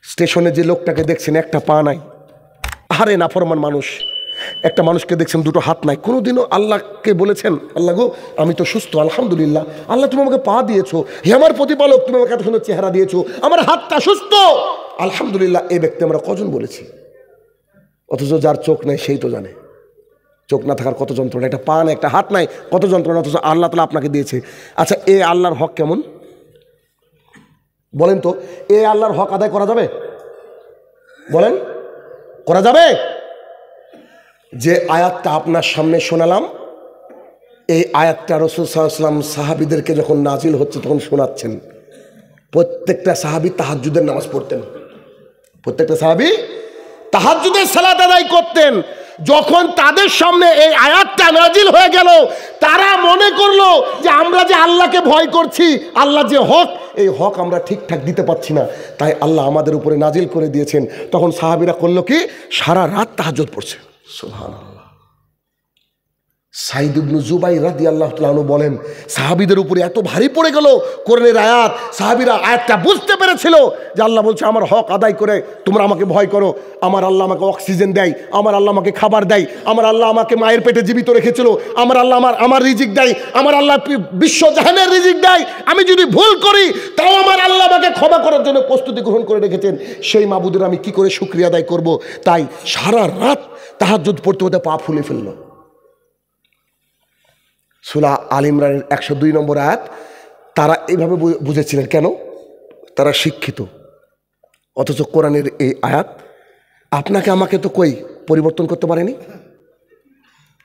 স্টেশনে যে লোকটাকে দেখছেন একটা পা নাই, আরে নাফরমান মানুষ। একটা মানুষকে দেখছেন দুটো হাত নাই, কোনোদিনও আল্লাহকে বলেছেন আল্লাহ গো আমি তো সুস্থ আলহামদুলিল্লাহ, আল্লাহ তুমি আমাকে পা দিয়েছো, হে আমার প্রতিপালক তুমি আমাকে এত সুন্দর চেহারা দিয়েছো, আমার হাতটা সুস্থ আলহামদুলিল্লাহ। এই ব্যক্তি আমরা কজন বলেছি? অথচ যার চোখ নেই সেই তো জানে চোখ না থাকার কত যন্ত্রণা, একটা পা নাই একটা হাত নাই কত যন্ত্রণা, অথচ আল্লাহ তাআলা আপনাকে দিয়েছে। আচ্ছা, এ আল্লাহর হক কেমন বলেন তো? এ আল্লাহর হক আদায় করা যাবে? বলেন, করা যাবে? যে আয়াতটা আপনার সামনে শোনালাম, এই আয়াতটা রাসূল সাল্লাল্লাহু আলাইহি ওয়াসাল্লাম সাহাবীদেরকে যখন নাজিল হচ্ছে তখন শোনাচ্ছেন। প্রত্যেকটা সাহাবী তাহাজ্জুদের নামাজ পড়তেন, প্রত্যেকটা সাহাবী তাহাজ্জুদের সালাত আদায় করতেন। যখন তাদের সামনে এই আয়াতটা নাজিল হয়ে গেল, তারা মনে করলো যে আমরা যে আল্লাহকে ভয় করছি, আল্লাহ যে হক, এই হক আমরা ঠিকঠাক দিতে পারছি না, তাই আল্লাহ আমাদের উপরে নাজিল করে দিয়েছেন। তখন সাহাবীরা করলো কি? সারা রাত তাহাজ্জুদ পড়ছে। সুবহানাল্লাহ। সাইদ ইবনে জুবাইর রাদিয়াল্লাহু তাআলা আনহু বলেন, সাহাবীদের উপরে এত ভারী পড়ে গেল কোরআনের আয়াত, সাহাবীরা আয়াতটা বুঝতে পেরেছিল যে আল্লাহ বলছে আমার হক আদায় করে তোমরা আমাকে ভয় করো। আমার আল্লাহ আমাকে অক্সিজেন দেয়, আমার আল্লাহ আমাকে খাবার দেয়, আমার আল্লাহ আমাকে মায়ের পেটে জীবিত রেখেছিল, আমার আল্লাহ আমার রিজিক দেয়, আমার আল্লাহ বিশ্ব জাহানের রিজিক দেয়। আমি যদি ভুল করি তাও আমার আল্লাহ আমাকে ক্ষমা করার জন্য প্রস্তুতি গ্রহণ করে রেখেছেন। সেই মাবুদের আমি কি করে শুকরিয়া আদায় করব? তাই সারা রাত তাহাজ্জুদ পড়তে পড়তে পা ফুলে ফেলল। সূরা আল ইমরানের 102 নম্বর আয়াত। তারা এইভাবে বুঝেছিলেন, কেন? তারা শিক্ষিত। অথচ কোরআনের এই আয়াত আপনাকে আমাকে তো কই পরিবর্তন করতে পারেনি।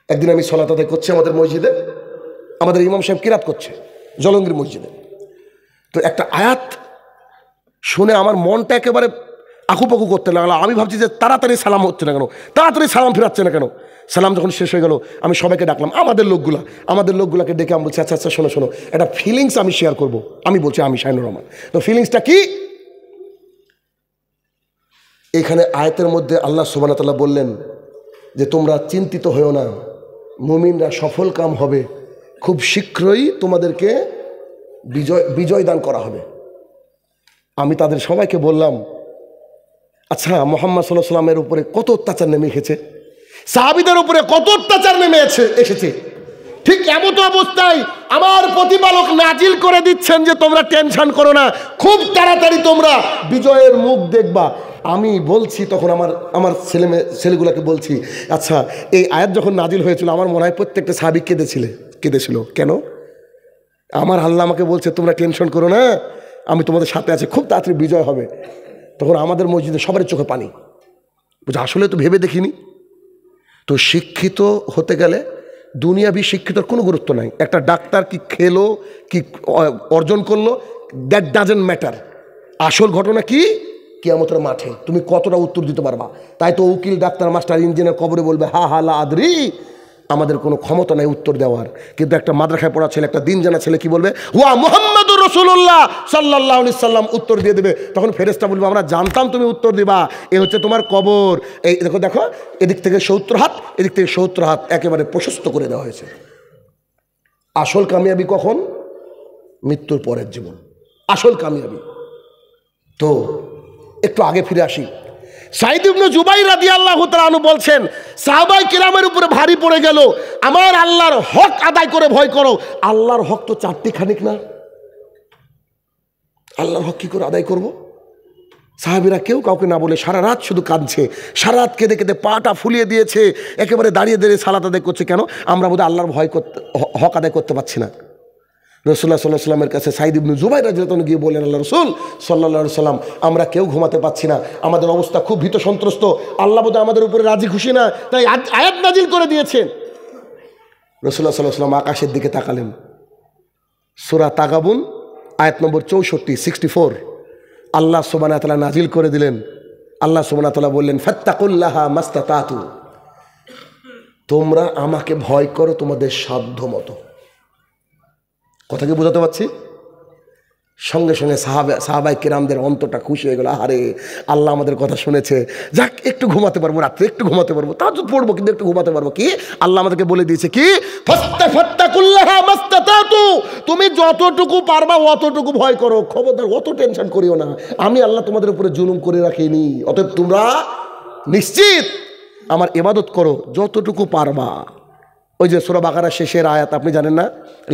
একদিন আমি সালাত আদায় করছি আমাদের মসজিদে, আমাদের ইমাম সাহেব কিরাত করছে জলঙ্গির মসজিদে। তো একটা আয়াত শুনে আমার মনটা একেবারে আকুপাকু করতে লাগলো। আমি ভাবছি যে তাড়াতাড়ি সালাম হচ্ছে না কেন, তাড়াতাড়ি সালাম ফেরাচ্ছে না কেন। সালাম যখন শেষ হয়ে গেল আমি সবাইকে ডাকলাম, আমাদের লোকগুলাকে ডেকে আমি বলছি, আচ্ছা আচ্ছা শোনো শোনো, একটা ফিলিংস আমি শেয়ার করব। আমি বলছি আমি শাহিনুর রহমান। তো ফিলিংসটা কি? এখানে আয়াতের মধ্যে আল্লাহ সুবহানাহু ওয়া তাআলা বললেন যে তোমরা চিন্তিত হয়েও না, মুমিনরা সফল কাম হবে, খুব শীঘ্রই তোমাদেরকে বিজয় দান করা হবে। আমি তাদের সবাইকে বললাম, আচ্ছা মুহাম্মদ সাল্লাল্লাহু আলাইহি ওয়াসাল্লামের উপরে কত অত্যাচার নেমে এসেছে, সাহাবীদের উপরে কত অত্যাচার নেমে এসেছে, ঠিক এমন অবস্থায় আমার প্রতিপালক নাজিল করে দিচ্ছেন যে তোমরা টেনশন করো না, খুব তাড়াতাড়ি তোমরা বিজয়ের মুখ দেখবা। আমি বলছি তখন আমার ছেলেগুলোকে বলছি, আচ্ছা এই আয়াত যখন নাজিল হয়েছিল আমার মনে হয় প্রত্যেকটা সাহাবী কেঁদেছিল। কেন? আমার আল্লাহ আমাকে বলছে তোমরা টেনশন করো না, আমি তোমাদের সাথে আছি, খুব তাড়াতাড়ি বিজয় হবে। তখন আমাদের মসজিদে সবার চোখে পানি, বুঝে আসলে তো ভেবে দেখিনি। তো শিক্ষিত হতে গেলে দুনিয়াবি শিক্ষিতর কোনো গুরুত্ব নাই। একটা ডাক্তার কি খেলো কি অর্জন করলো, দ্যাট ডাজেন্ট ম্যাটার। আসল ঘটনা কি? কিয়ামতের মাঠে তুমি কতটা উত্তর দিতে পারবা। তাই তো উকিল, ডাক্তার, মাস্টার, ইঞ্জিনিয়ার কবরে বলবে হা হা লা আদরি, আমাদের কোনো ক্ষমতা নাই উত্তর দেওয়ার। কিন্তু একটা মাদ্রাসায় পড়া ছেলে, একটা দিন জানা ছেলে কি বলবে? হুয়া মুহাম্মাদুর রাসূলুল্লাহ সাল্লাল্লাহু আলাইহি সাল্লাম, উত্তর দিয়ে দেবে। তখন ফেরেশতা বলবে আমরা জানতাম তুমি উত্তর দিবা, এ হচ্ছে তোমার কবর। এই দেখো এদিক থেকে 70 হাত, এদিক থেকে 70 হাত, একেবারে প্রশস্ত করে দেওয়া হয়েছে। আসল কামিয়াবি কখন? মৃত্যুর পরের জীবন, আসল কামিয়াবি। তো একটু আগে ফিরে আসি। সাইদ ইবনে জুবাইর রাদিয়াল্লাহু তাআলা আনহু বলছেন, সাহাবায়ে কিরামের উপরে ভারী পড়ে গেল, আমার আল্লাহর হক আদায় করে ভয় করো। আল্লাহর হক তো চারটি খানিক না, আল্লাহর হক কি করে আদায় করব? সাহাবীরা কেউ কাউকে না বলে সারা রাত শুধু কাঁদছে, সারা রাত কেঁদে কেঁদে পাটা ফুলিয়ে দিয়েছে, একেবারে দাঁড়িয়ে দাঁড়িয়ে সালাত আদায় করছে। কেন? আমরা বোধহয় আল্লাহর হক আদায় করতে পারছি না। রাসূলুল্লাহ সাল্লাল্লাহু আলাইহি ওয়াসাল্লামের কাছে সাইদ ইবনে জুবাইর রাদিয়াল্লাহু আনহু গিয়ে বললেন, আল্লাহ রাসূল সাল্লাল্লাহু আলাইহি ওয়াসাল্লাম, আমরা কেউ ঘুমাতে পাচ্ছি না, আমাদের অবস্থা খুব ভীত সন্ত্রস্ত, আল্লাহ বোধহয় আমাদের উপরে রাজি খুশি না, তাই আয়াত নাজিল করে দিয়েছেন। রাসূলুল্লাহ সাল্লাল্লাহু আলাইহি ওয়াসাল্লাম আকাশের দিকে তাকালেন। সূরা তাগাবুন আয়াত নম্বর 64 আল্লাহ সুবহানাহু ওয়া তাআলা নাজিল করে দিলেন। আল্লাহ সুবহানাহু ওয়া তাআলা বললেন, ফাত্তাকুল্লাহা মাস্তাতাতু, তোমরা আমাকে ভয় করো তোমাদের সাধ্য মতো। কথা কি বোঝাতে পারছি? সঙ্গে সঙ্গে সাহাবাই কিরামদের অন্তরটা খুশি হয়ে গেল, আরে আল্লাহ আমাদের কথা শুনেছে, যাক একটু ঘুমাতে পারবো, রাত্রে একটু ঘুমাতে পারবো, তাহাজ্জুদ পড়বো কিন্তু একটু ঘুমাতে পারবো। কি আল্লাহ আমাদেরকে বলে দিয়েছে কি, তুমি যতটুকু পারবা অতটুকু ভয় করো, খবরদার অত টেনশন করিও না, আমি আল্লাহ তোমাদের উপরে জুলুম করে রাখিনি, অতএব তোমরা নিশ্চিত আমার ইবাদত করো যতটুকু পারবা। ওই যে সূরা বাকারা শেষের আয়াত আপনি জানেন না,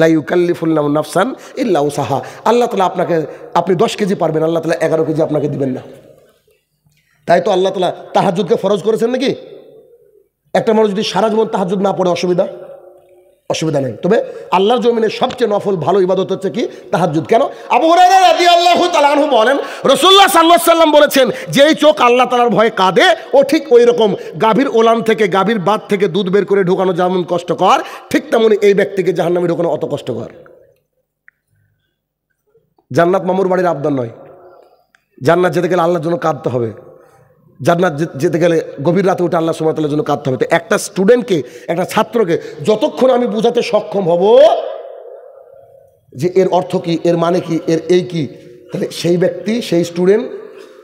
লা ইউকাল্লিফুল্লাহু নাফসান ইল্লা উসাহা, আল্লাহ তাআলা আপনি 10 কেজি পারবেন, আল্লাহ তাআলা 11 কেজি আপনাকে দিবেন না। তাই তো আল্লাহ তাআলা তাহাজ্জুদকে ফরজ করেছেন নাকি? একটা মানুষ যদি সারা জীবন তাহাজ্জুদ না পড়ে অসুবিধা নেই, তবে আল্লাহর জমিনে সবচেয়ে নফল ভালো ইবাদত হচ্ছে কি, তাহাজ্জুদ। কেন? আবু হুরায়রা রাদিয়াল্লাহু তাআলা আনহু বলেন, রাসূলুল্লাহ সাল্লাল্লাহু আলাইহি সাল্লাম বলেছেন, যেই চোখ আল্লাহ তাআলার ভয়ে কাঁদে ও ঠিক ওই রকম গাভীর ওলান থেকে, গাভীর বাত থেকে দুধ বের করে ঢোকানো যেমন কষ্টকর, ঠিক তেমনি এই ব্যক্তিকে জাহান্নামে ঢোকানো অত কষ্টকর। জান্নাত মামুর বাড়ির আবদার নয়, জান্নাত যেতে গেলে আল্লাহর জন্য কাঁদতে হবে, জান্নাত যেতে গেলে গভীর রাতে উঠে আল্লাহ সুবহানাহু ওয়া তাআলার জন্য কাঁদতে হবে। তো একটা স্টুডেন্টকে, একটা ছাত্রকে যতক্ষণ আমি বোঝাতে সক্ষম হব যে এর অর্থ কি, এর মানে কি, এর এই কি, তাহলে সেই ব্যক্তি, সেই স্টুডেন্ট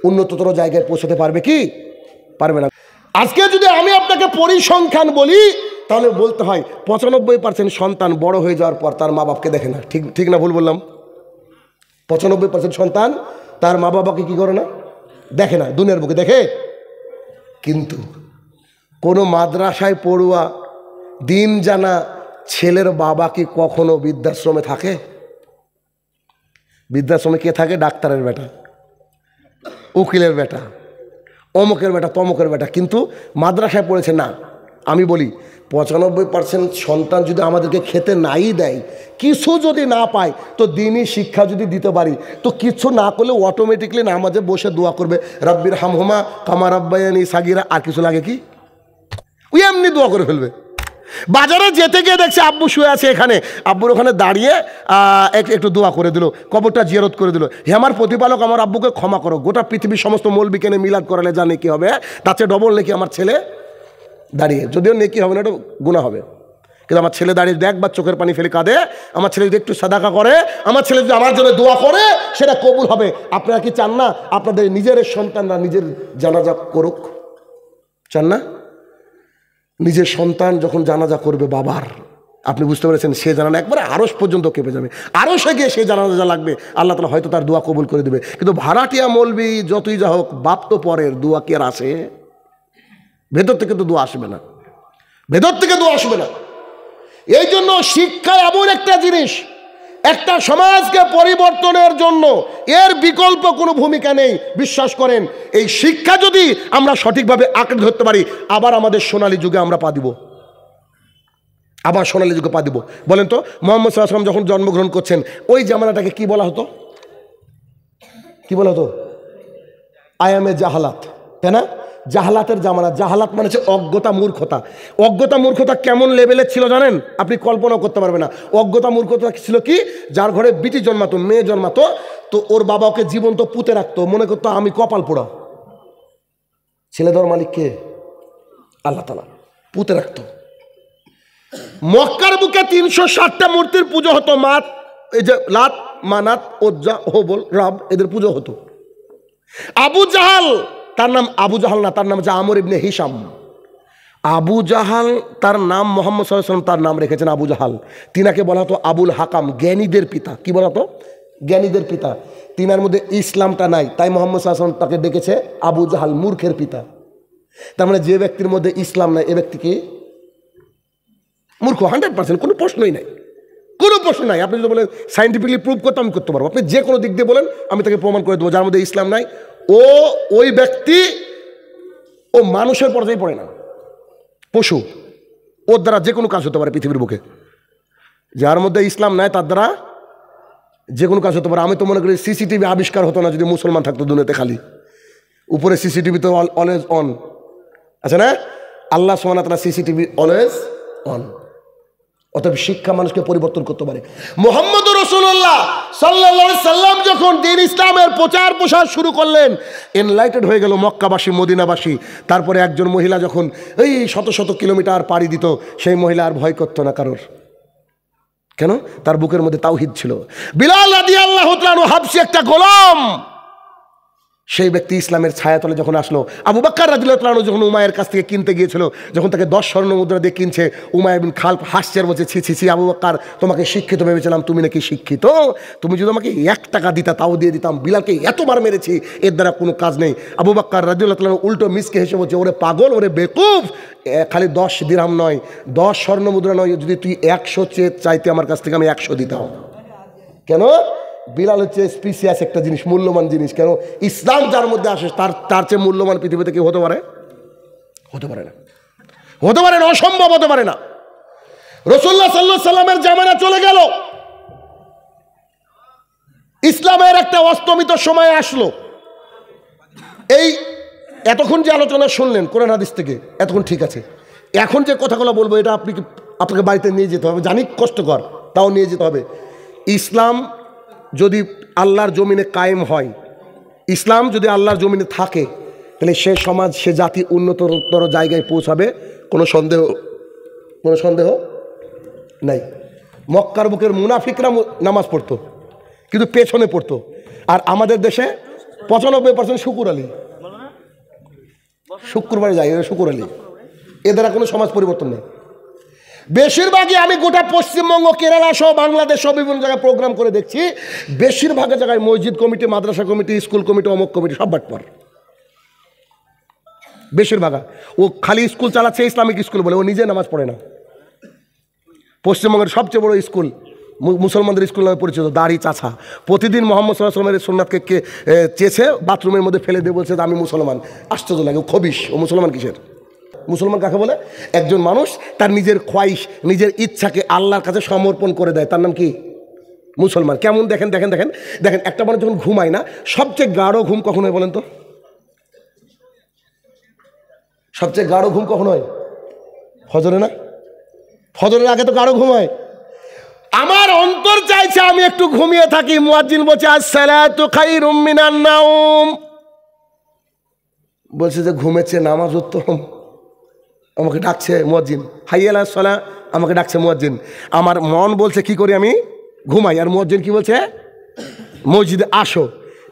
উন্নততর জায়গায় পৌঁছাতে পারবে কি, পারবে না। আজকে যদি আমি আপনাকে পরিসংখ্যান বলি তাহলে বলতে হয় 95% সন্তান বড় হয়ে যাওয়ার পর তার মা বাপকে দেখে না। ঠিক না ভুল বললাম? 95% সন্তান তার মা বাবাকে কি করে না, দেখে না, দুনিয়ার বুকে দেখে। কিন্তু কোনো মাদ্রাসায় পড়ুয়া দিন জানা ছেলের বাবা কি কখনো বৃদ্ধাশ্রমে থাকে? বৃদ্ধাশ্রমে কে থাকে? ডাক্তারের বেটা, উকিলের বেটা, অমুকের বেটা, তমুকের বেটা, কিন্তু মাদ্রাসায় পড়েছে না। আমি বলি 95% সন্তান যদি আমাদেরকে খেতে নাই দেয়, কিছু যদি না পায়, তো দিনই শিক্ষা যদি দিতে পারি, তো কিছু না করলে অটোমেটিকলি নামাজে বসে দোয়া করবে, রব্বির হামহুমা কামা রাব্বায়ানি সাগীরা। আর কিছু লাগে কি? ওই এমনি দোয়া করে ফেলবে। বাজারে যেতে গিয়ে দেখছে আব্বু শুয়ে আছে এখানে, আব্বুর ওখানে দাঁড়িয়ে একটু দোয়া করে দিল, কবরটা জিয়ারত করে দিল, হে আমার প্রতিপালক আমার আব্বুকে ক্ষমা করো। গোটা পৃথিবীর সমস্ত মৌলবি কেনে মিলাদ করালে জানে কি হবে, তার চেয়ে ডবল নাকি আমার ছেলে দাঁড়িয়ে, যদিও নেকি হবে না, এটা গুনাহ হবে, কিন্তু আমার ছেলে দাঁড়িয়ে দেখবার চোখের পানি ফেলে কাঁদে, আমার ছেলে যদি একটু সাদাকা করে, আমার ছেলে যদি আমার জন্য দোয়া করে, সেটা কবুল হবে। আপনারা কি চান না আপনাদের নিজের সন্তানরা নিজের জানাজা করুক? চান না? নিজের সন্তান যখন জানাজা করবে বাবার, আপনি বুঝতে পেরেছেন, সে জানাজা একবারে আরশ পর্যন্ত কেঁপে যাবে, আরশে গিয়ে সে জানাজা লাগবে, আল্লাহ তাআলা হয়তো তার দোয়া কবুল করে দেবে। কিন্তু ভাড়াটিয়া মৌলবি যতই যা হোক, বাপ তো পরের, দোয়া কি আর আসে? ভেতর থেকে তো দোয়া আসবে না, ভেতর থেকে দোয়া আসবে না। এই জন্য শিক্ষা এমন একটা জিনিস, একটা সমাজকে পরিবর্তনের জন্য এর বিকল্প কোনো ভূমিকা নেই। বিশ্বাস করেন, এই শিক্ষা যদি আমরা সঠিকভাবে আঁকড়ে ধরতে পারি, আবার আমাদের সোনালী যুগে আমরা পা দিব, আবার সোনালী যুগে পা দিব। বলেন তো, মুহাম্মদ সাল্লাল্লাহু আলাইহি ওয়াসাল্লাম যখন জন্মগ্রহণ করছেন, ওই জামানাটাকে কি বলা হতো? কি বলা হতো? আয়ামে জাহালাত, তাই না? জাহালাতের জামানা। জাহালাত মানে হচ্ছে অজ্ঞতা, মূর্খতা। অজ্ঞতা মূর্খতা কেমন লেভেলের ছিল জানেন? আপনি কল্পনাও করতে পারবেন না। অজ্ঞতা মূর্খতা ছিল কি, যার ঘরে বিটি জন্মাতো, মেয়ে জন্মাতো, তো ওর বাবা ওকে জীবন্ত পুঁতে রাখতো, মনে করতো আমি কপাল পোড়া। ছেলে দেওয়ার মালিক কে? আল্লাহ তাআলা। পুঁতে রাখতো। মক্কার বুকে 360টা মূর্তির পুজো হতো। এই যে লাত, মানাত, ওজ্জা, হোবল, রাব, এদের পুজো হতো। আবু জাহাল, তার নাম আবু জাহাল না, তার নাম হচ্ছে আমর ইবনে হিশাম। আবু জাহাল তার নাম, মুহাম্মদ সাল্লাল্লাহু আলাইহি ওয়াসাল্লাম তার নাম রেখেছেন আবু জাহাল। তিনাকে বলা হতো আবুল হাকাম, জ্ঞানীদের পিতা। কি বলা হতো? জ্ঞানীদের পিতা। তিনার মধ্যে ইসলামটা নাই, তাই মুহাম্মদ সাল্লাল্লাহু আলাইহি ওয়াসাল্লাম তাকে ডেকেছে আবু জাহাল, মূর্খের পিতা। তার মানে যে ব্যক্তির মধ্যে ইসলাম নাই, এ ব্যক্তিকে মূর্খ 100%, কোনো প্রশ্নই নাই, কোনো প্রশ্ন নাই। আপনি যদি বলেন সাইন্টিফিকলি প্রুভ করতে, আমি করতে পারবো। আপনি যে কোনো দিক দিয়ে বলেন, আমি তাকে প্রমাণ করে দেবো। যার মধ্যে ইসলাম নাই, ওই ব্যক্তি ও মানুষের পর্যায়ে পড়ে না, পশু। ওর দ্বারা যে কোনো কাজ হতে পারে পৃথিবীর বুকে। যার মধ্যে ইসলাম নাই, তার দ্বারা যে কোনো কাজ হতে পারে। আমি তো মনে করি সিসিটিভি আবিষ্কার হতো না যদি মুসলমান থাকতো দুনিয়াতে। খালি উপরে সিসিটিভি তো অলওয়েজ অন আছে না? আল্লাহ সুবহানাহু ওয়া তাআলা সিসিটিভি অলওয়েজ অন। অতএব শিক্ষা মানুষকে পরিবর্তন করতে পারে। মুহাম্মদুর রাসূলুল্লাহ সাল্লাল্লাহু আলাইহি সাল্লাম যখন দ্বীন ইসলামের প্রচার প্রসার শুরু করলেন, এনলাইটেড হয়ে গেল মক্কাবাসী, মদিনাবাসী। তারপরে একজন মহিলা যখন এই শত শত কিলোমিটার পাড়ি দিত, সেই মহিলা আর ভয় করতো না কারোর। কেন? তার বুকের মধ্যে তাওহীদ ছিল। বিলাল রাদিয়াল্লাহু তাআলা আনহু হাবশী একটা গোলাম, সেই ব্যক্তি ইসলামের ছায়াতলে যখন আসলো, আবু বকর রাদিয়াল্লাহু তাআলা আনহু যখন উমাইয়ের কাছ থেকে কিনতে গিয়েছিল, যখন তাকে 10 স্বর্ণ মুদ্রা দিয়ে কিনছে, উমাইয়া বিন খালফ হাসছে আর বলছে, ছি ছি ছি আবু বকর, তোমাকে শিক্ষিত ভেবেছিলাম, তুমি নাকি শিক্ষিত? তুমি যদি আমাকে 1 টাকা দিতা তাও দিয়ে দিতাম, বিলালকে এতবার মেরেছি, এর দ্বারা কোনো কাজ নেই। আবু বকর রাদিয়াল্লাহু তাআলা উল্টো মিসকে হেসে বলছে, ওরে পাগল, ওরে বেকুফ, খালি 10 দিরহাম নয়, 10 স্বর্ণ মুদ্রা নয়, যদি তুই 100 চাইতে আমার কাছ থেকে আমি 100 দিতাম। কেন? বিলাল হচ্ছে স্পিসিয়াস একটা জিনিস, মূল্যবান জিনিস। কেন? ইসলাম যার মধ্যে আসে তার চেয়ে মূল্যবান পৃথিবীতে কেউ হতে পারে? হতে পারে না, হতে পারে না, অসম্ভব হতে পারে না। রাসূলুল্লাহ সাল্লাল্লাহু আলাইহি সাল্লামের জামানা চলে গেল, ইসলামের একটা অস্তমিত সময় আসলো। এই এতক্ষণ যে আলোচনা শুনলেন কোরআন হাদিস থেকে, এতক্ষণ ঠিক আছে। এখন যে কথাগুলো বলবো এটা আপনাকে বাড়িতে নিয়ে যেতে হবে, জানি কষ্টকর, তাও নিয়ে যেতে হবে। ইসলাম যদি আল্লাহর জমিনে কায়েম হয়, ইসলাম যদি আল্লাহর জমিনে থাকে, তাহলে সে সমাজ, সে জাতি উন্নততর জায়গায় পৌঁছাবে, কোনো সন্দেহ নাই। মক্কার বুকের মুনাফিকরা নামাজ পড়তো, কিন্তু পেছনে পড়তো, আর আমাদের দেশে 95% শুক্রবারে যায়, শুকুর আলী, এ দ্বারা কোনো সমাজ পরিবর্তন নেই। বেশিরভাগই আমি গোটা পশ্চিমবঙ্গ, কেরালা সহ বাংলাদেশ সহ বিভিন্ন জায়গায় প্রোগ্রাম করে দেখছি, বেশিরভাগ জায়গায় মসজিদ কমিটি, মাদ্রাসা কমিটি, স্কুল কমিটি, অমুক কমিটি সব বাটপার। বেশিরভাগ ও খালি স্কুল চালাচ্ছে, ইসলামিক স্কুল বলে, ও নিজে নামাজ পড়ে না। পশ্চিমবঙ্গের সবচেয়ে বড় স্কুল, মুসলমানদের স্কুল নামে পরিচিত, দাড়ি চাছা, প্রতিদিন মোহাম্মদ সাল্লাল্লাহু আলাইহি ওয়াসাল্লামের সুন্নাতকে চেয়েছে বাথরুমের মধ্যে ফেলে দিয়ে বলছে আমি মুসলমান। আশ্চর্য লাগে, ও খবিশ। ও মুসলমান কিসের? মুসলমান কাকে বলে? একজন মানুষ তার নিজের খোয়াইশ, নিজের ইচ্ছাকে আল্লাহর কাছে সমর্পণ করে দেয়, তার নাম কি? মুসলমান। কেমন দেখেন দেখেন দেখেন দেখেন, একটা মানুষ যখন ঘুমায় না, সবচেয়ে গাঢ় ঘুম কখন হয় বলেন তো? সবচেয়ে গাঢ় ঘুম কখন হয়? ফজরে না? ফজরের আগে তো গাঢ় ঘুম হয়। আমার অন্তর চাইছে আমি একটু ঘুমিয়ে থাকি, মুয়াজ্জিন বলছে আসসালাতু খায়রুম মিনান নাওম, বলছে যে ঘুমেছে নামাজ উত্তম। আমাকে ডাকছে মুয়াজ্জিন, হাইয়া আলাস সালাহ, আমাকে ডাকছে মুয়াজ্জিন। আমার মন বলছে কি করি, আমি ঘুমাই, আর মুয়াজ্জিন কি বলছে? মসজিদে আসো।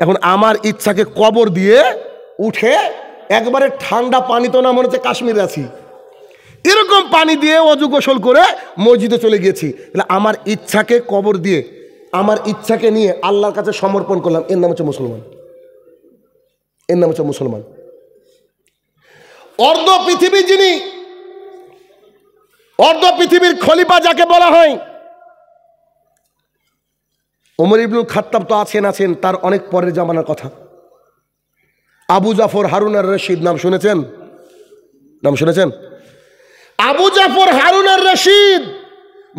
এখন আমার ইচ্ছাকে কবর দিয়ে উঠে একবারে ঠান্ডা পানি, তো না মনে হচ্ছে কাশ্মীরে আছি, এরকম পানি দিয়ে অজু গোসল করে মসজিদে চলে গিয়েছি। তাহলে আমার ইচ্ছাকে কবর দিয়ে, আমার ইচ্ছাকে নিয়ে আল্লাহর কাছে সমর্পণ করলাম, এর নাম হচ্ছে মুসলমান। এর নাম হচ্ছে মুসলমান। অর্ধ পৃথিবী যিনি, অর্ধ পৃথিবীর খলিফা যাকে বলা হয়, ওমর ইবনুল খাত্তাব তো আছেন, তার অনেক পরের জামানার কথা। আবু জাফর হারুন আর রশিদ নাম শুনেছেন? নাম শুনেছেন? আবু জাফর হারুন আর রশিদ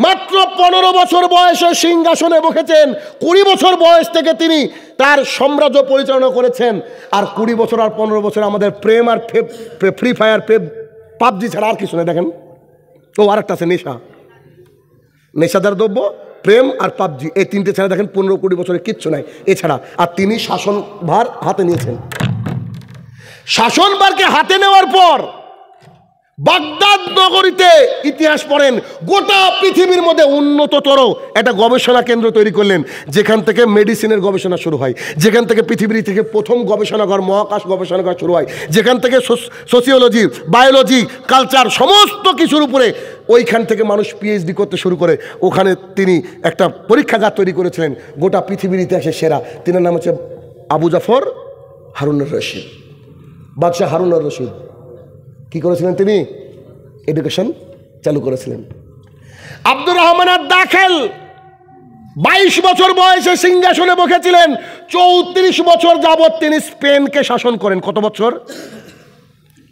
মাত্র 15 বছর বয়সে সিংহাসনে বসেছেন। 20 বছর বয়স থেকে তিনি তার সাম্রাজ্য পরিচালনা করেছেন। আর 20 বছর আর 15 বছর আমাদের প্রেম আর ফ্রি ফায়ার, পাবজি ছাড়া আর কিছু নেই। দেখেন তো আরেকটা আছে নেশাদার দ্রব্য, প্রেম আর পাবজি, এই 3টে ছাড়া দেখেন 15-20 বছরের কিচ্ছু নাই এছাড়া। আর তিনি শাসনভার হাতে নিয়েছেন। শাসনভারকে হাতে নেওয়ার পর বাগদাদ নগরীতে ইতিহাস পড়েন, গোটা পৃথিবীর মধ্যে উন্নততর একটা গবেষণা কেন্দ্র তৈরি করলেন, যেখান থেকে মেডিসিনের গবেষণা শুরু হয়, যেখান থেকে পৃথিবীর থেকে প্রথম গবেষণাগার, মহাকাশ গবেষণাগার শুরু হয়, যেখান থেকে সোসিওলজি, বায়োলজি, কালচার সমস্ত কিছুর উপরে ওইখান থেকে মানুষ পিএইচডি করতে শুরু করে। ওখানে তিনি একটা পরীক্ষাগার তৈরি করেছিলেন, গোটা পৃথিবীর ইতিহাসে সেরা। তিনার নাম হচ্ছে আবু জাফর হারুন আর রশিদ। বাদশাহ হারুন আর রশিদ কি করেছিলেন? তিনি এডুকেশন চালু করেছিলেন। আব্দুর রহমান আর দাখিল 22 বছর বয়সে সিংহাসনে বসেছিলেন। 34 বছর যাবৎ তিনি স্পেনকে শাসন করেন। কত বছর?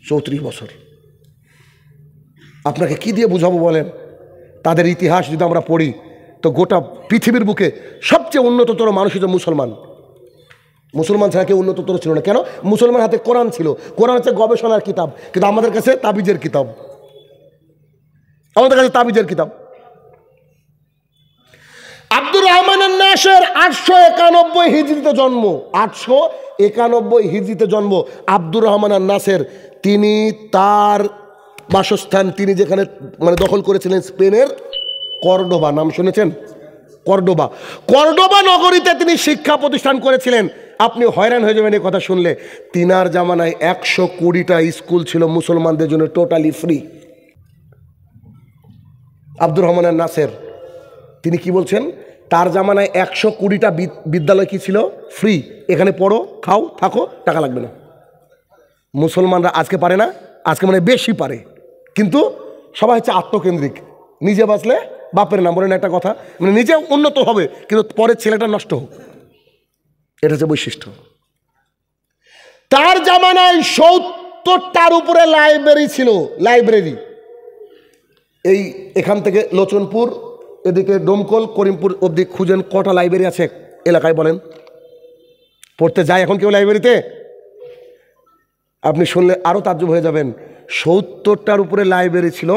34 বছর। আপনাকে কি দিয়ে বুঝাবো বলেন? তাদের ইতিহাস যদি আমরা পড়ি তো গোটা পৃথিবীর বুকে সবচেয়ে উন্নততর মানুষ হচ্ছে মুসলমান। মুসলমান ছাড়া কেউ উন্নততর ছিল না। কেন? মুসলমান হাতে কোরআন ছিল। কোরআন হচ্ছে গবেষণার কিতাব, কিন্তু আমাদের কাছে তাবিজের কিতাব। আমাদের কাছে তাবিজের কিতাব। আব্দুর রহমান নাসের 891 হিজরিতে জন্ম। 891 হিজরিতে জন্ম আব্দুর রহমান নাসের। তিনি তার বাসস্থান, তিনি যেখানে দখল করেছিলেন স্পেনের কর্ডোবা, নাম শুনেছেন? কর্ডোবা, কর্ডোবা নগরীতে তিনি শিক্ষা প্রতিষ্ঠান করেছিলেন। আপনি হয়রান হয়ে যাবেন এই কথা শুনলে। তিনার জামানায় 120টা স্কুল ছিল মুসলমানদের জন্য, টোটালি ফ্রি। আব্দুর রহমান নাসের তিনি কি বলছেন? তার জামানায় 120টা বিদ্যালয় কি ছিল? ফ্রি। এখানে পড়ো, খাও, থাকো, টাকা লাগবে না। মুসলমানরা আজকে পারে না, আজকে মানে বেশি পারে, কিন্তু সবাই হচ্ছে আত্মকেন্দ্রিক। নিজে বাঁচলে বাপের নাম, বলেন একটা কথা, মানে নিজে উন্নত হবে কিন্তু পরের ছেলেটা নষ্ট হোক, এটা হচ্ছে বৈশিষ্ট্য। তার জামানায় 70টার উপরে লাইব্রেরি ছিল, লাইব্রেরি। এই এখান থেকে লোচনপুর, এদিকে ডোমকল, করিমপুর অবধি খুঁজেন কটা লাইব্রেরি আছে এলাকায় বলেন? পড়তে যায় এখন কেউ লাইব্রেরিতে? আপনি শুনলে আরও তাজ্জব হয়ে যাবেন। 70টার উপরে লাইব্রেরি ছিল।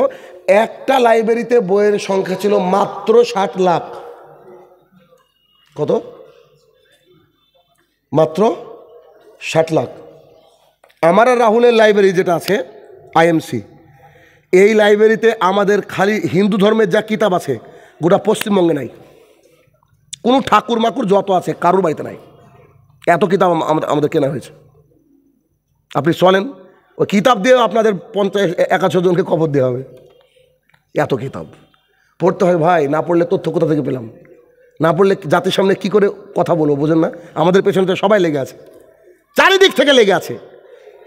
একটা লাইব্রেরিতে বইয়ের সংখ্যা ছিল মাত্র 60 লাখ। কত? মাত্র 60 লাখ। আমার আর রাহুলের লাইব্রেরি যেটা আছে আইএমসি, এই লাইব্রেরিতে আমাদের খালি হিন্দু ধর্মের যা কিতাব আছে গোটা পশ্চিমবঙ্গে নাই। কোনো ঠাকুর মাকুর যত আছে কারোর বাড়িতে নাই। এত কিতাব আমাদের কেনা হয়েছে। আপনি চলেন, ওই কিতাব দিয়ে আপনাদের 50-100 জনকে কবর দেওয়া হবে। এত কিতাব পড়তে হয় ভাই, না পড়লে তথ্য কোথা থেকে পেলাম? না পড়লে জাতির সামনে কি করে কথা বলবো, বোঝেন না? আমাদের পেছনে সবাই লেগে আছে, চারিদিক থেকে লেগে আছে।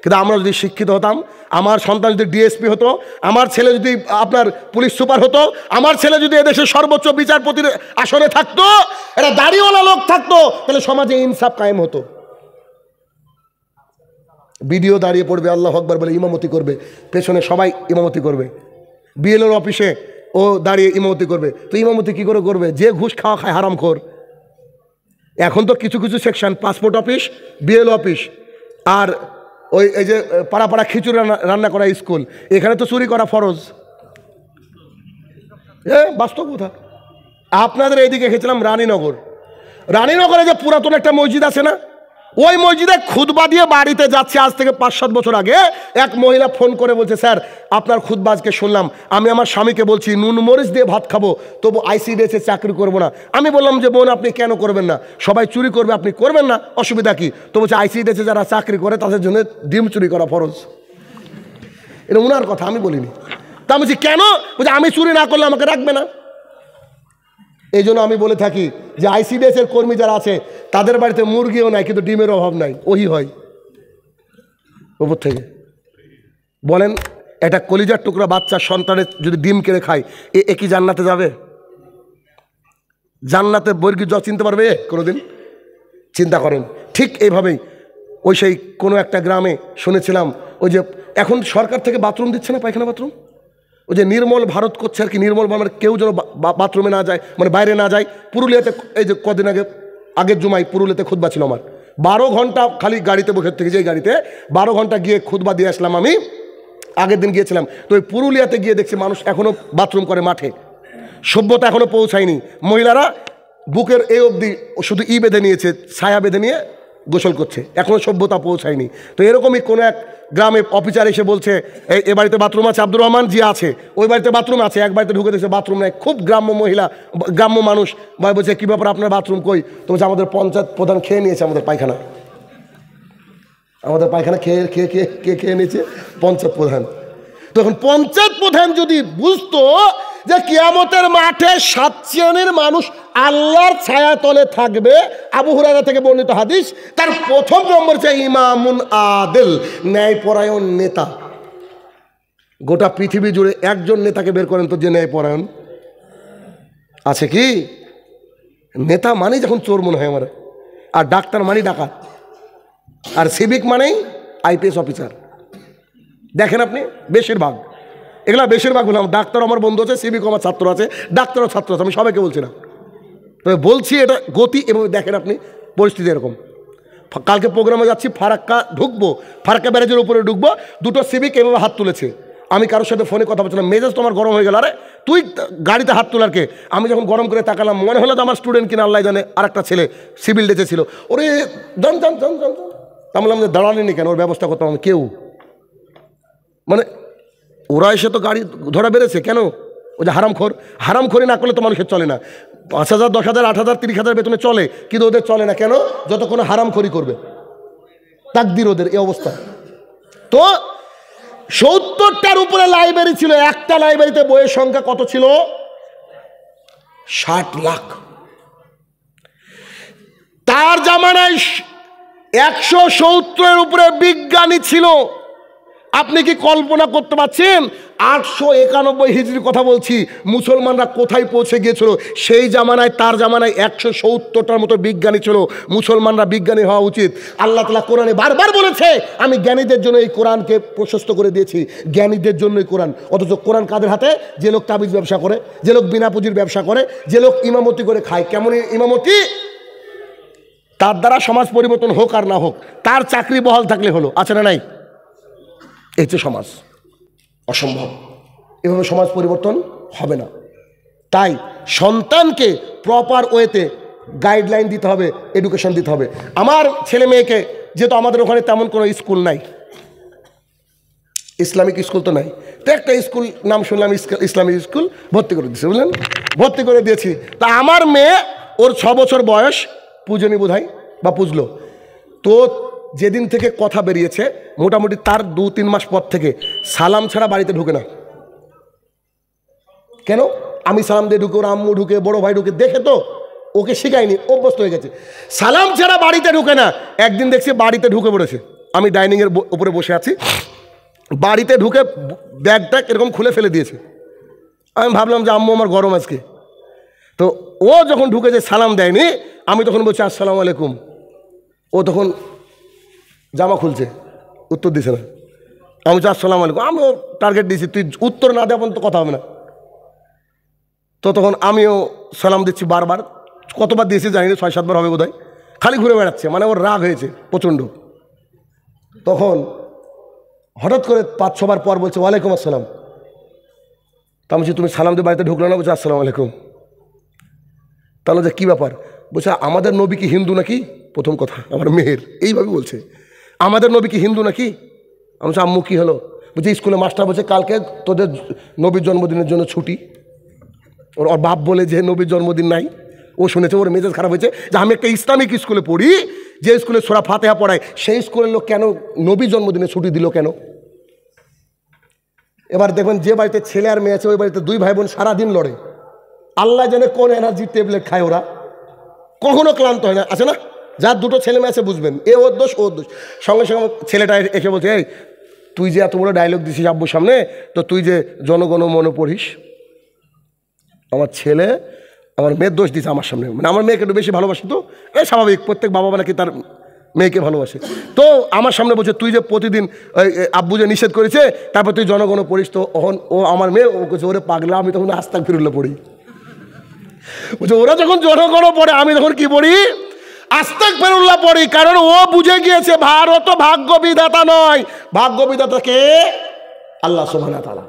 কিন্তু আমরা যদি শিক্ষিত হতাম, আমার সন্তান যদি ডিএসপি হতো, আমার ছেলে যদি আপনার পুলিশ সুপার হতো, আমার ছেলে যদি এদেশের সর্বোচ্চ বিচারপতির আসনে থাকতো, এটা দাড়িওয়ালা লোক থাকতো, তাহলে সমাজে ইনসাফ কায়েম হতো। বিডিও দাঁড়িয়ে পড়বে, আল্লাহু আকবার বলে ইমামতি করবে, পেছনে সবাই ইমামতি করবে। বিএলওর অফিসে ও দাঁড়িয়ে ইমামতি করবে। তো ইমামতি কি করে করবে? যে ঘুষ খাওয়া খায় হারামখোর। এখন তো কিছু কিছু section, passport office, BLO office, আর ওই এই যে পাড়া পাড়া খিচুড়ি রান্না করা স্কুল, এখানে তো চুরি করা ফরজ। বাস্তব কথা। আপনাদের এইদিকে গেছিলাম রানীনগর। রানীনগরে যে পুরাতন একটা মসজিদ আছে না, ওই মসজিদে খুতবা দিয়ে বাড়িতে যাচ্ছে আজ থেকে 5-7 বছর আগে। এক মহিলা ফোন করে বলছে, স্যার আপনার খুতবা আজকে শুনলাম, আমি আমার স্বামীকে বলছি নুন মরিচ দিয়ে ভাত খাবো, তবু আইসিডিএসে চাকরি করবো না। আমি বললাম যে বোন আপনি কেন করবেন না? সবাই চুরি করবে, আপনি করবেন না, অসুবিধা কি? তো বলছে আইসিডিএসে যারা চাকরি করে তাদের জন্য ডিম চুরি করা ফরজ। এটা উনার কথা, আমি বলিনি। তা আমি বলছি কেন? বলছে আমি চুরি না করলে আমাকে রাখবে না। এই জন্য আমি বলে থাকি যে আইসিডিএস এর কর্মী যারা আছে তাদের বাড়িতে মুরগিও নাই, কিন্তু ডিমের অভাব নাই, ওই হয় উপর থেকে। বলেন একটা কলিজার টুকরা বাচ্চা সন্তানের যদি ডিম কেড়ে খায়, এ কি জান্নাতে যাবে? জান্নাতে বর্গী জ চিনতে পারবে কোনোদিন? চিন্তা করেন। ঠিক এইভাবেই ওই সেই কোনো একটা গ্রামে শুনেছিলাম, ওই যে এখন সরকার থেকে বাথরুম দিচ্ছে না, পায়খানা বাথরুম, ওই যে নির্মল ভারত করছে আর কি, নির্মল মানে কেউ যেন বাথরুমে না যায়, মানে বাইরে না যায়। পুরুলিয়াতে এই যে কদিন আগের জুমায় পুরুলিয়াতে খুতবা ছিল আমার, 12 ঘন্টা খালি গাড়িতে বসে থেকে, যে গাড়িতে 12 ঘন্টা গিয়ে খুতবা দিয়ে আসলাম আমি। আগের দিন গিয়েছিলাম, তো ওই পুরুলিয়াতে গিয়ে দেখছি মানুষ এখনও বাথরুম করে মাঠে। সভ্যতা এখনও পৌঁছায়নি। মহিলারা বুকের এই অবধি শুধু বেঁধে নিয়েছে, ছায়া বেঁধে নিয়ে গোসল করছে, এখনও সভ্যতা পৌঁছায়নি। তো এরকমই কোনো এক গ্রামে অফিসার এসে বলছে এ বাড়িতে বাথরুম আছে? আব্দুর রহমান জি আছে। ওই বাড়িতে বাথরুম আছে। এক বাড়িতে ঢুকে দেখছে বাথরুম নেই। খুব গ্রাম্য মহিলা, গ্রাম্য মানুষ ভাই বলছে কী ব্যাপার আপনার বাথরুম কই? তো বলছে আমাদের পঞ্চায়েত প্রধান খেয়ে নিয়েছে আমাদের পায়খানা। আমাদের পায়খানা খেয়ে নিয়েছে পঞ্চায়েত প্রধান। তখন পঞ্চায়েত প্রধান যদি বুঝতো যে কিয়ামতের মাঠে 7 শ্রেণীর মানুষ আল্লাহর ছায়া তলে থাকবে, আবু হুরায়রা থেকে বর্ণিত হাদিস, তার প্রথম নম্বর হচ্ছে ইমামুন আদিল, ন্যায়পরায়ণ নেতা। গোটা পৃথিবী জুড়ে একজন নেতাকে বের করেন তো যে ন্যায়পরায়ণ আছে কি? নেতা মানেই যখন চোর মনে হয় আমার, আর ডাক্তার মানেই ডাকাত, আর সিভিক মানেই আইপিএস অফিসার। দেখেন আপনি বেশিরভাগ এগুলা, বেশিরভাগ বললাম। ডাক্তার আমার বন্ধু আছে, সিভিক আমার ছাত্র আছে, ডাক্তারও ছাত্র আছে, আমি সবাইকে বলছি না, তবে বলছি এটা গতি এভাবে। দেখেন আপনি পরিস্থিতি এরকম। কালকে প্রোগ্রামে যাচ্ছি, ফারাক্কা ঢুকবো, ফারাক্কা ব্যারেজের উপরে ঢুকবো, 2টো সিভিক এভাবে হাত তুলেছে। আমি কারোর সাথে ফোনে কথা বলছিলাম, মেজাজ তোমার গরম হয়ে গেল, আরে তুই গাড়িতে হাত তোলার কে? আমি যখন গরম করে তাকালাম, মনে হলো যে আমার স্টুডেন্ট কিনা আল্লাহ জানে, আর একটা ছেলে সিভিল ড্রেসে ছিল, ওরে জান জান জান জান। আমি বললাম যে দাঁড়ালেনি কেন, ওর ব্যবস্থা করতাম আমি। কেউ মানে ওরা এসে তো গাড়ি ধরা বেড়েছে কেন? ওই যে হারামখোর, হারামখোরি না করলে তো মানুষের চলে না। 5,000, 10,000, 8,000, 30,000 বেতনে চলে, কিন্তু ওদের চলে না কেন? যতক্ষণ হারামখোরি করবে, তাকদির ওদের এই অবস্থা। তো 70টার উপরে লাইব্রেরি ছিল, একটা লাইব্রেরিতে বইয়ের সংখ্যা কত ছিল? 60 লাখ। তার জামানায় 170-এর উপরে বিজ্ঞানী ছিল। আপনি কি কল্পনা করতে পারছেন 891 হিজরির কথা বলছি, মুসলমানরা কোথায় পৌঁছে গিয়েছিল? সেই জামানায়, তার জামানায় 170টার মতো বিজ্ঞানী ছিল। মুসলমানরা বিজ্ঞানী হওয়া উচিত। আল্লাহ তাআলা কোরআনে বারবার বলেছে, আমি জ্ঞানীদের জন্য এই কোরআনকে প্রশস্ত করে দিয়েছি, জ্ঞানীদের জন্যই কোরআন। অথচ কোরআন কাদের হাতে? যে লোক তাবিজ ব্যবসা করে, যে লোক বিনা পুঁজির ব্যবসা করে, যে লোক ইমামতি করে খায়। কেমন ইমামতি? তার দ্বারা সমাজ পরিবর্তন হোক আর না হোক, তার চাকরি বহাল থাকলে হলো, আছে না নাই? এই যে সমাজ, অসম্ভব, এভাবে সমাজ পরিবর্তন হবে না। তাই সন্তানকে প্রপার ওয়েতে গাইডলাইন দিতে হবে, এডুকেশন দিতে হবে। আমার ছেলে মেয়েকে, যেহেতু আমাদের ওখানে তেমন কোনো স্কুল নাই, ইসলামিক স্কুল তো নাই, তো একটা স্কুল নাম শুনলাম ইসলামিক স্কুল, ভর্তি করে দিয়েছে, বুঝলেন, ভর্তি করে দিয়েছি। তা আমার মেয়ে, ওর 6 বছর বয়স, পূজনী বোধহয় বা পুজলো। তো যেদিন থেকে কথা বেরিয়েছে, মোটামুটি তার 2-3 মাস পর থেকে সালাম ছাড়া বাড়িতে ঢুকে না। কেন? আমি সালাম দিয়ে ঢুকে, ওর আম্মু ঢুকে, বড় ভাই ঢুকে, দেখে তো ওকে শিখায়নি, অভ্যস্ত হয়ে গেছে। সালাম ছাড়া বাড়িতে ঢুকে না। একদিন দেখছি বাড়িতে ঢুকে পড়েছে, আমি ডাইনিংয়ের উপরে বসে আছি, বাড়িতে ঢুকে ব্যাগটা এরকম খুলে ফেলে দিয়েছে। আমি ভাবলাম যে আম্মু আমার গরম আজকে। তো ও যখন ঢুকেছে, সালাম দেয়নি, আমি তখন বলছি আসসালামু আলাইকুম। ও তখন জামা খুলছে, উত্তর দিছে না। আমি বলছি আসসালামু আলাইকুম, আমিও টার্গেট দিয়েছি, তুই উত্তর না দেওয়া পর্যন্ত কথা হবে না। তো তখন আমিও সালাম দিচ্ছি বারবার, কতবার দিয়েছি জানি না, 6-7 বার হবে বোধহয়। খালি ঘুরে বেড়াচ্ছে, মানে ওর রাগ হয়েছে প্রচণ্ড। তখন হঠাৎ করে 5-6 বার পর বলছে ওয়ালাইকুম আসসালাম। তা আমি বলছি তুমি সালাম দিয়ে বাড়িতে ঢুকলো না? বলছে আসসালামু আলাইকুম। তাহলে যে কী ব্যাপার? বলছে আমাদের নবী কি হিন্দু নাকি? প্রথম কথা আমার মেয়ের এইভাবে বলছে, আমাদের নবী কি হিন্দু নাকি? আমি বলছি আম্মু কী হলো? বলছে স্কুলে মাস্টার বলছে কালকে তোদের নবীর জন্মদিনের জন্য ছুটি। ওর বাপ বলে যে নবীর জন্মদিন নাই, ও শুনেছে, ওর মেজাজ খারাপ হয়েছে যে আমি একটা ইসলামিক স্কুলে পড়ি, যে স্কুলে সূরা ফাতিহা পড়ায়, সেই স্কুলের লোক কেন নবীর জন্মদিনে ছুটি দিল কেন? এবার দেখবেন যে বাড়িতে ছেলে আর মেয়ে আছে, ওই বাড়িতে 2 ভাই বোন সারাদিন লড়ে। আল্লাহ জানে কোন এনার্জি ট্যাবলেট খায় ওরা, কখনো ক্লান্ত হয় না, আছে না? যার 2টো ছেলে মেয়ে আছে বুঝবেন, এ ওর দোষ, ওর দোষ। সঙ্গে সঙ্গে ছেলেটা এসে বলছে, এই তুই যে এত বড় ডায়লগ দিছিস আব্বুর সামনে, তো তুই যে জনগণ মন পড়িস। আমার ছেলে আমার মেয়ের দোষ দিছে আমার সামনে, মানে আমার মেয়েকে একটু বেশি ভালোবাসি, তো এই স্বাভাবিক, প্রত্যেক বাবা নাকি তার মেয়েকে ভালোবাসে। তো আমার সামনে বলছে তুই যে প্রতিদিন আব্বু যে নিষেধ করেছে, তারপর তুই জনগণ পড়িস। তো ও আমার মেয়ে ও বলছে ওরে পাগলা, আমি তখন আস্তাগফিরুল্লাহ পড়ি। বলছে ওরা যখন জনগণ পড়ে, আমি তখন কি পড়ি? আস্তাগফিরুল্লাহ পড়ি। কারণ ও বুঝে গিয়েছে ভারত ভাগ্য বিধাতা নয়, ভাগ্য বিধাতা কে? আল্লাহ সুবহানাহু ওয়া তাআলা।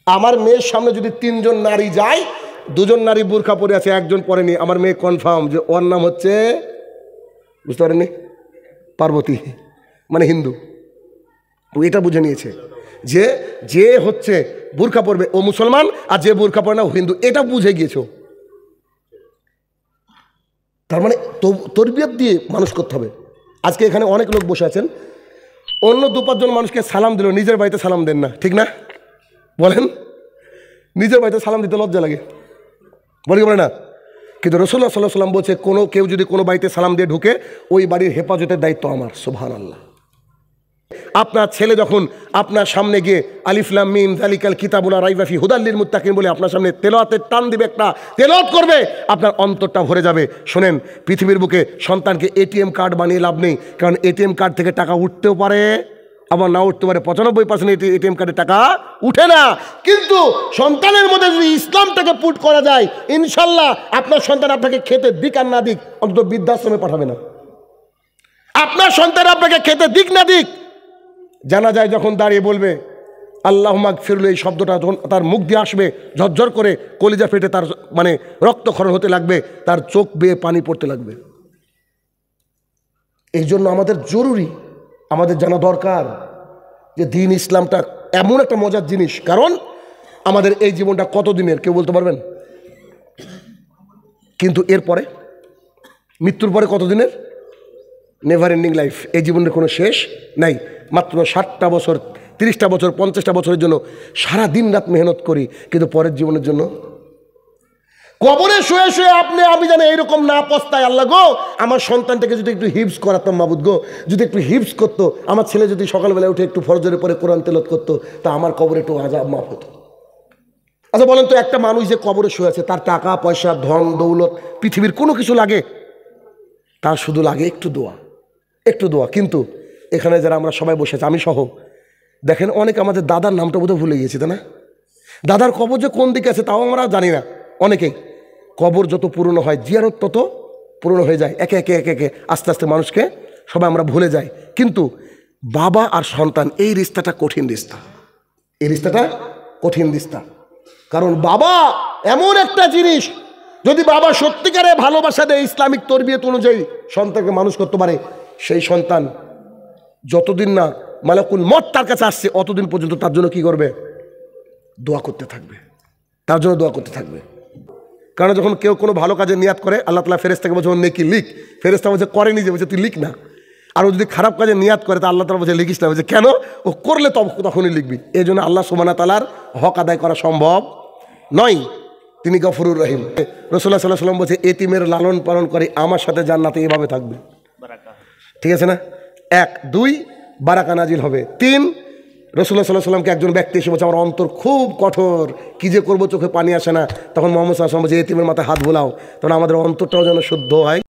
আমার মেয়ের সামনে যদি 3 জন নারী যায়, 2 জন নারী বোরকা পরে আছে, 1 জন পরেনি, আমার মেয়ে কনফার্ম যে ওর নাম হচ্ছে, বুঝতে পারেননি, পার্বতী, মানে হিন্দু। ও এটা বুঝে নিয়েছে যে যে হচ্ছে বোরকা পরবে ও মুসলমান, আর যে বোরকা পরে না ও হিন্দু, এটা বুঝে গিয়েছো। তার মানে তরবিয়ত দিয়ে মানুষ করতে হবে। আজকে এখানে অনেক লোক বসে আছেন, অন্য 2-5 জন মানুষকে সালাম দিল, নিজের বাড়িতে সালাম দেন না, ঠিক না? বলেন, নিজের বাড়িতে সালাম দিতে লজ্জা লাগে, বলে না? কিন্তু রাসূলুল্লাহ সাল্লাল্লাহু আলাইহি ওয়াসাল্লাম বলছে কেউ যদি কোনো বাড়িতে সালাম দিয়ে ঢুকে, ওই বাড়ির হেফাজতের দায়িত্ব আমার। সুবহানাল্লাহ। আপনার ছেলে যখন আপনার সামনে গিয়ে আলিফ লাম মিম যালিকাল কিতাবু লা রাইবা ফিহি হুদাল লিল মুত্তাকিন বলে আপনার সামনে তেলাওয়াতের টান দিবে, একটা তেলাওয়াত করবে, আপনার অন্তরটা ভরে যাবে। শোনেন, পৃথিবীর বুকে সন্তানকে এটিএম কার্ড বানিয়ে লাভ নেই, কারণ এটিএম কার্ড থেকে টাকা উঠতেও পারে, আবার না উঠতে পারে। 95% এটিএম কার্ডে টাকা উঠে না। কিন্তু সন্তানের মধ্যে যদি ইসলামটাকে পুট করা যায়, ইনশাল্লাহ আপনার সন্তান আপনাকে খেতে দিক আর না দিক, অন্তত বৃদ্ধাশ্রমে পাঠাবে না। আপনার সন্তান আপনাকে খেতে দিক না দিক, জানা যায় যখন দাঁড়িয়ে বলবে আল্লাহুম্মা গফিরলি, এই শব্দটা যখন তার মুখ দিয়ে আসবে, ঝরঝর করে কলিজা ফেটে তার মানে রক্তক্ষরণ হতে লাগবে, তার চোখ বেয়ে পানি পড়তে লাগবে। এই জন্য আমাদের জরুরি, আমাদের জানা দরকার যে দ্বীন ইসলামটা এমন একটা মজার জিনিস। কারণ আমাদের এই জীবনটা কত দিনের কেউ বলতে পারবেন? কিন্তু এরপরে মৃত্যুর পরে কত দিনের? Never ending life. এই জীবনের কোনো শেষ নাই। মাত্র 60টা বছর, 30টা বছর, 50টা বছরের জন্য সারা দিন রাত মেহনত করি, কিন্তু পরের জীবনের জন্য কবরে শুয়ে শুয়ে আপনি আমি জানি এইরকম না পস্তায়, আল্লাহ গো আমার সন্তানটাকে যদি একটু হিফজ করাতাম, মাবুদ গো যদি একটু হিফজ করতো, আমার ছেলে যদি সকালবেলা উঠে একটু ফজরের পরে কোরআন তেলাওয়াত করতো, তা আমার কবরে একটু আযাব মাফ হতো। আচ্ছা বলেন তো, একটা মানুষ যে কবরে শুয়ে আছে, তার টাকা পয়সা ধন দৌলত পৃথিবীর কোনো কিছু লাগে? তার শুধু লাগে একটু দোয়া, একটু দোয়া। কিন্তু এখানে যারা আমরা সবাই বসে আছি, আমি সহ, দেখেন অনেকে আমাদের দাদার নামটা বোধহয় ভুলে গিয়েছি, তাই না? দাদার কবর যে কোন দিকে আছে তাও আমরা জানি না। অনেকেই কবর যত পুরনো হয়, জিয়ারত তত পুরনো হয়ে যায়। একে একে একে একে আস্তে আস্তে মানুষকে সবাই আমরা ভুলে যাই। কিন্তু বাবা আর সন্তান এই রিস্তাটা কঠিন রিস্তা, এই রিস্তাটা কঠিন রিস্তা। কারণ বাবা এমন একটা জিনিস, যদি বাবা সত্যিকারে ভালোবাসা দেয়, ইসলামিক তরবিয়ত অনুযায়ী সন্তানকে মানুষ করতে পারে, সেই সন্তান যতদিন না মালাকুল মউত তার কাছে আসছে, অতদিন পর্যন্ত তার জন্য কি করবে? দোয়া করতে থাকবে, তার জন্য দোয়া করতে থাকবে। কারণ যখন কেউ কোনো ভালো কাজে নিয়াত করে, আল্লাহ তাআলা ফেরেশতাকে বলছে নেকি লিখ, ফেরেশতা বলছে করেনি, যে বলছে তুই লিখ না। আর ও যদি খারাপ কাজে নিয়াত করে, তা আল্লাহ তাআলা বলছে লিখিস না, বলছে কেন? ও করলে তখনই লিখবি। এই জন্য আল্লাহ সুবহানাহু ওয়া তাআলার হক আদায় করা সম্ভব নয়, তিনি গফুরুর রহিম। রাসূলুল্লাহ সাল্লাল্লাহু আলাইহি ওয়াসাল্লাম বলছে এতিমের লালন পালন করে আমার সাথে জান্নাতে এভাবে থাকবে, ঠিক আছে না? 1 2 বারাকা নাজিল হবে। 3 রাসূলুল্লাহ সাল্লাল্লাহু আলাইহি ওয়াসাল্লামকে একজন ব্যক্তি এসে বলছে আমার অন্তর খুব কঠোর, কি যে করবো চোখে পানি আসে না। তখন মুহাম্মদ সাল্লাল্লাহু আলাইহি ওয়াসাল্লাম বলছে এতিমের মাথায় হাত বোলাও, তখন আমাদের অন্তরটাও যেন শুদ্ধ হয়।